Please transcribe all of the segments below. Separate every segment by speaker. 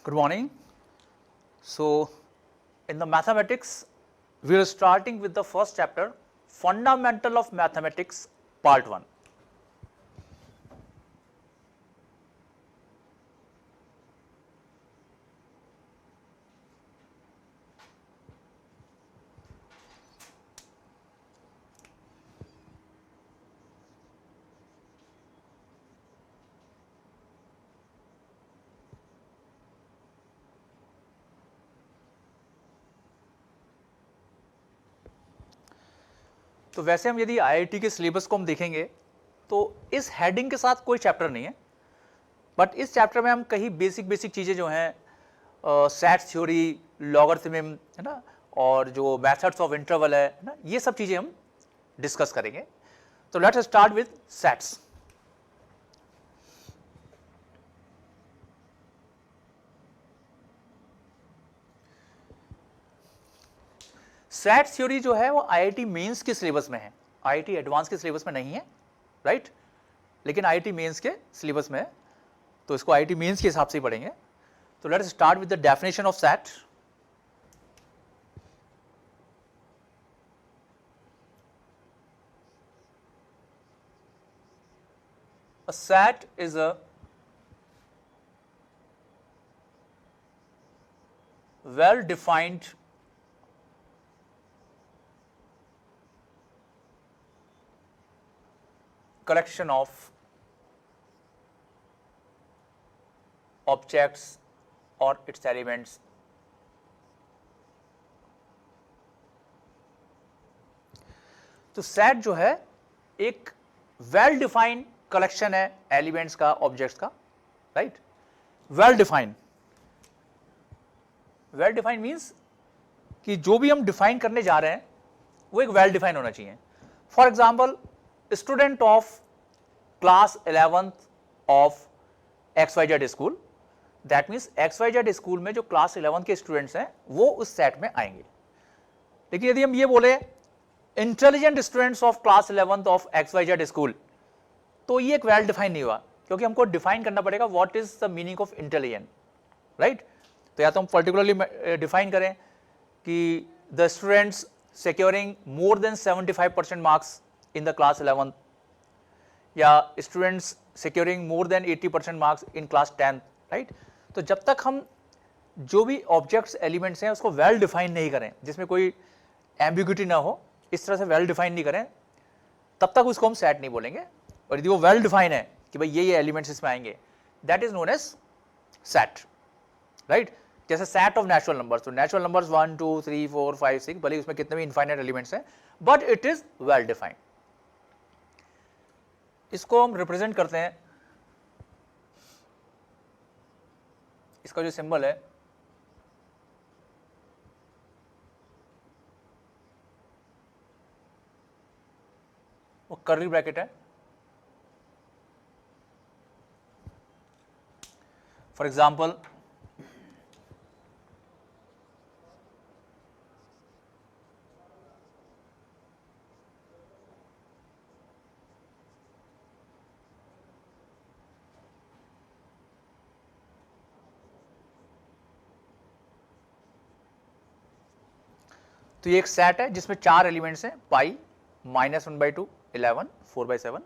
Speaker 1: Good morning. So, in the mathematics, we are starting with the first chapter, Fundamental of Mathematics, Part 1. तो वैसे हम यदि IIT के syllabus को हम देखेंगे तो इस हेडिंग के साथ कोई चैप्टर नहीं है, बट इस चैप्टर में हम कई बेसिक चीज़ें जो हैं सेट थ्योरी, लॉगरिथम है ना, और जो मेथड्स ऑफ इंटरवल है ना, ये सब चीज़ें हम डिस्कस करेंगे. तो let's start with sets. Set theory जो है वो आईआईटी मेंस के सिलेबस में है, आईआईटी एडवांस के सिलेबस में नहीं है, राइट? लेकिन आईआईटी मेंस के सिलेबस में है, तो इसको आईआईटी मेंस के हिसाब से ही पढ़ेंगे. तो let's start with the definition of set. A set is a well-defined collection of objects or its elements तो सेट जो है एक वेल डिफाइंड कलेक्शन है एलिमेंट्स का, ऑब्जेक्ट्स का, राइट? वेल डिफाइंड मीन्स कि जो भी हम डिफाइन करने जा रहे हैं वो एक वेल डिफाइन होना चाहिए. For example, student of class 11th of XYZ school, that means XYZ school में जो क्लास 11 के स्टूडेंट्स हैं वो उस सेट में आएंगे. लेकिन यदि हम ये बोले intelligent students of class 11th of XYZ school, तो ये एक वेल डिफाइन नहीं हुआ, क्योंकि हमको डिफाइन करना पड़ेगा what is the meaning of intelligent, right? तो या तो हम पर्टिकुलरली डिफाइन करें कि the students securing more than 75% marks in the class 11th, या students securing more than 80% marks in class 10th, right? तो जब तक हम जो भी ऑब्जेक्ट्स एलिमेंट्स हैं उसको वेल डिफाइन नहीं करें, जिसमें कोई एम्बिग्यूटी ना हो, इस तरह से वेल डिफाइन नहीं करें, तब तक उसको हम सेट नहीं बोलेंगे. और यदि वो वेल डिफाइन है कि भाई ये एलिमेंट्स इसमें आएंगे, that is known as set, right? जैसे सेट ऑफ नेचुरल नंबर्स, तो नेचुरल नंबर्स 1 2 3 4 5 6, भले उसमें कितने भी इनफाइनाइट एलिमेंट्स हैं, but it is well defined. इसको हम रिप्रेजेंट करते हैं, इसका जो सिंबल है वो कर्ली ब्रैकेट है. फॉर एग्जाम्पल, तो ये एक सेट है जिसमें 4 एलिमेंट्स हैं, पाई, -1/2, 11, 4/7.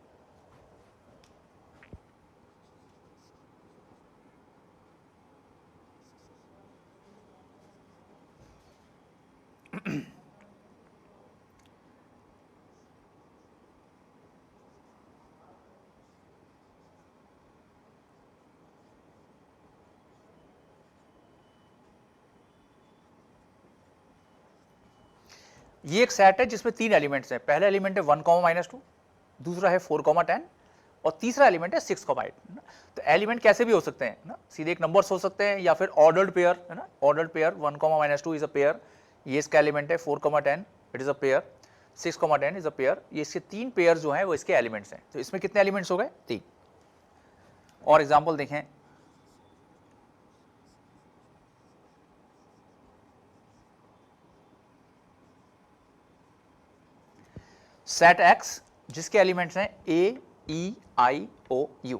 Speaker 1: ये एक सेट है जिसमें 3 एलिमेंट्स हैं. पहला एलिमेंट है 1, -2, दूसरा है 4, 10, और तीसरा एलिमेंट है 6, 8. तो एलिमेंट कैसे भी हो सकते हैं ना, सीधे एक नंबर्स हो सकते हैं या फिर ऑर्डर्ड पेयर, है ना? Ordered pair 1, -2 is a pair, ये इसका एलिमेंट है. 4, 10 it is a pair, 6, 10 is a pair. ये इसके 3 पेयर जो हैं वो इसके एलिमेंट्स हैं. तो इसमें कितने एलिमेंट्स हो गए? 3. और एग्जाम्पल देखें, सेट एक्स जिसके एलिमेंट्स हैं ए, ई, आई, ओ, यू,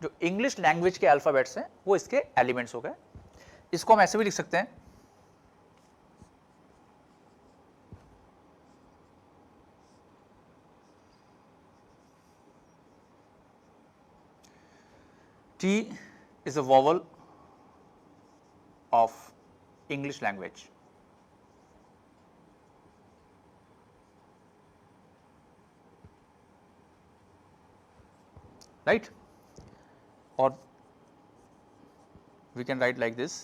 Speaker 1: जो इंग्लिश लैंग्वेज के अल्फाबेट्स हैं वो इसके एलिमेंट्स हो गए. इसको हम ऐसे भी लिख सकते हैं, T is a vowel of English language. Right? Or we can write like this.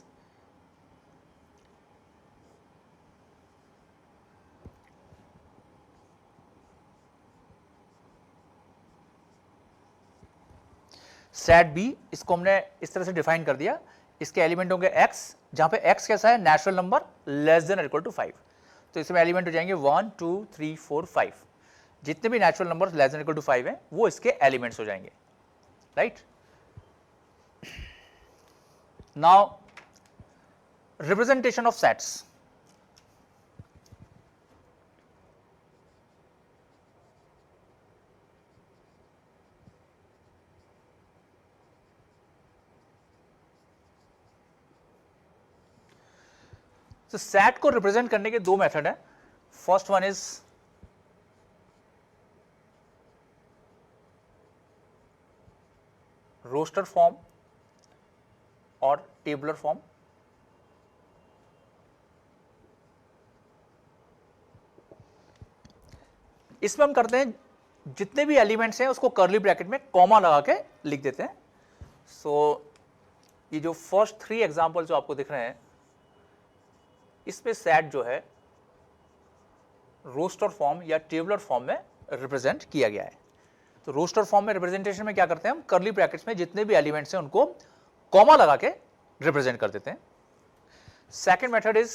Speaker 1: Set B, इसको हमने इस तरह से डिफाइन कर दिया, इसके एलिमेंट होंगे x, जहां पे x कैसा है, नेचुरल नंबर लेस देन और इक्वल टू 5, तो इसमें एलिमेंट हो जाएंगे 1 2 3 4 5, जितने भी natural number less than equal to 5 हैं वो इसके एलिमेंट्स हो जाएंगे, right. Now representation of sets, तो सेट को रिप्रेजेंट करने के दो मेथड है। First one is roster form और टेबुलर फॉर्म। इसमें हम करते हैं जितने भी एलिमेंट्स हैं उसको कर्ली ब्रैकेट में कॉमा लगा के लिख देते हैं। सो ये जो फर्स्ट 3 एग्जांपल जो आपको दिख रहे हैं, इसमें सेट जो है रोस्टर फॉर्म या टेबुलर फॉर्म में रिप्रेजेंट किया गया है। तो रोस्टर फॉर्म में रिप्रेजेंटेशन में क्या करते हैं, हम कर्ली ब्रैकेट्स में जितने भी एलिमेंट्स हैं उनको कॉमा लगा के रिप्रेजेंट कर देते हैं। Second method is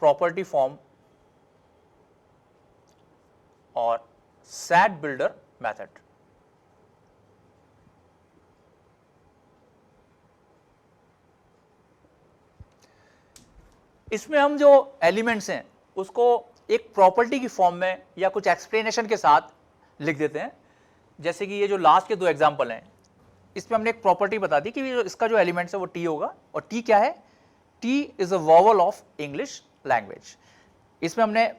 Speaker 1: property form और सेट बिल्डर मेथड। इसमें हम जो एलिमेंट्स हैं उसको एक प्रॉपर्टी की फॉर्म में या कुछ एक्सप्लेनेशन के साथ लिख देते हैं। जैसे कि ये जो लास्ट के 2 एग्जांपल हैं, इसमें हमने एक प्रॉपर्टी बता दी कि इसका जो एलिमेंट्स है वो टी होगा, और टी क्या है, T is a vowel of English language. इसमें हमने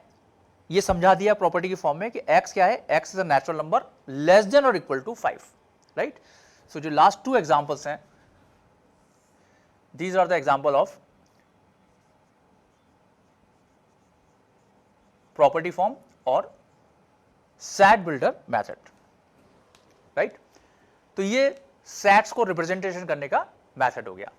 Speaker 1: ये समझा दिया प्रॉपर्टी की फॉर्म में कि x क्या है, x is a natural number less than और इक्वल टू 5, राइट। सो जो लास्ट 2 एग्जांपल्स हैं, these are the example of property form और सेट बिल्डर मेथड, राइट। तो ये सेट्स को रिप्रेजेंटेशन करने का मेथड हो गया।